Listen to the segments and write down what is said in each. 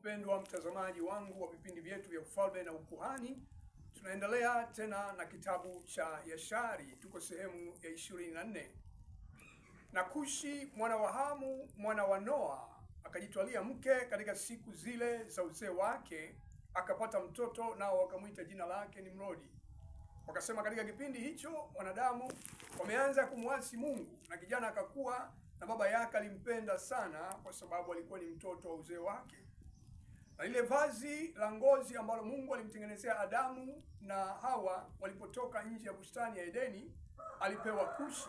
mpendwa mtazamaji wangu wa vipindi vyetu vya ufalme na ukuhani, tunaendelea tena na kitabu cha Yashari. Tuko sehemu ya 24. Na Kushi mwana wa Hamu mwana wa Noa akajitwalia mke katika siku zile za uzee wake, akapata mtoto, nao wakamwita jina lake Nimrodi. Wakasema katika kipindi hicho wanadamu wameanza kumwasi Mungu, na kijana akakuwa, na baba yake alimpenda sana kwa sababu alikuwa ni mtoto wa uzee wake. Na lile vazi la ngozi ambalo Mungu alimtengenezea Adamu na Hawa walipotoka nje ya bustani ya Edeni alipewa Kushi,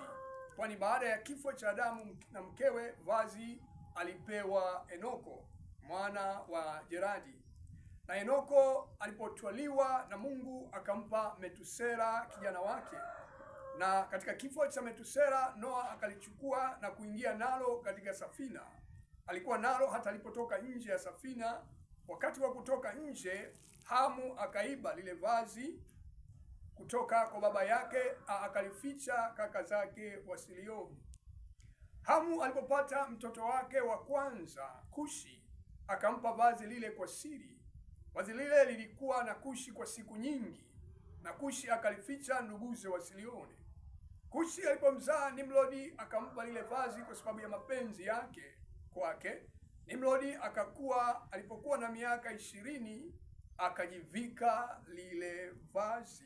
kwani baada ya kifo cha Adamu na mkewe vazi alipewa Enoko mwana wa Jeradi. Na Enoko alipotwaliwa na Mungu akampa Metusela kijana wake. Na katika kifo cha Metusela, Noa akalichukua na kuingia nalo katika safina. Alikuwa nalo hata alipotoka nje ya safina. Wakati wa kutoka nje, Hamu akaiba lile vazi kutoka kwa baba yake, akalificha kaka zake wasilioni. Hamu alipopata mtoto wake wa kwanza Kushi, akampa vazi lile kwa siri. Vazi lile lilikuwa na Kushi kwa siku nyingi, na Kushi akalificha nduguze wasilione. Kushi alipomzaa Nimrodi akampa lile vazi kwa sababu ya mapenzi yake kwake. Nimrodi akakuwa, alipokuwa na miaka 20 akajivika lile vazi.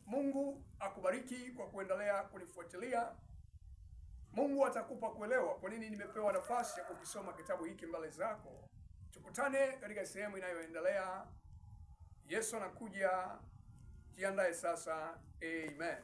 Mungu akubariki kwa kuendelea kunifuatilia. Mungu atakupa kuelewa kwa nini nimepewa nafasi ya kukisoma kitabu hiki mbele zako. Tukutane katika sehemu inayoendelea. Yesu anakuja, jiandae sasa. Amen.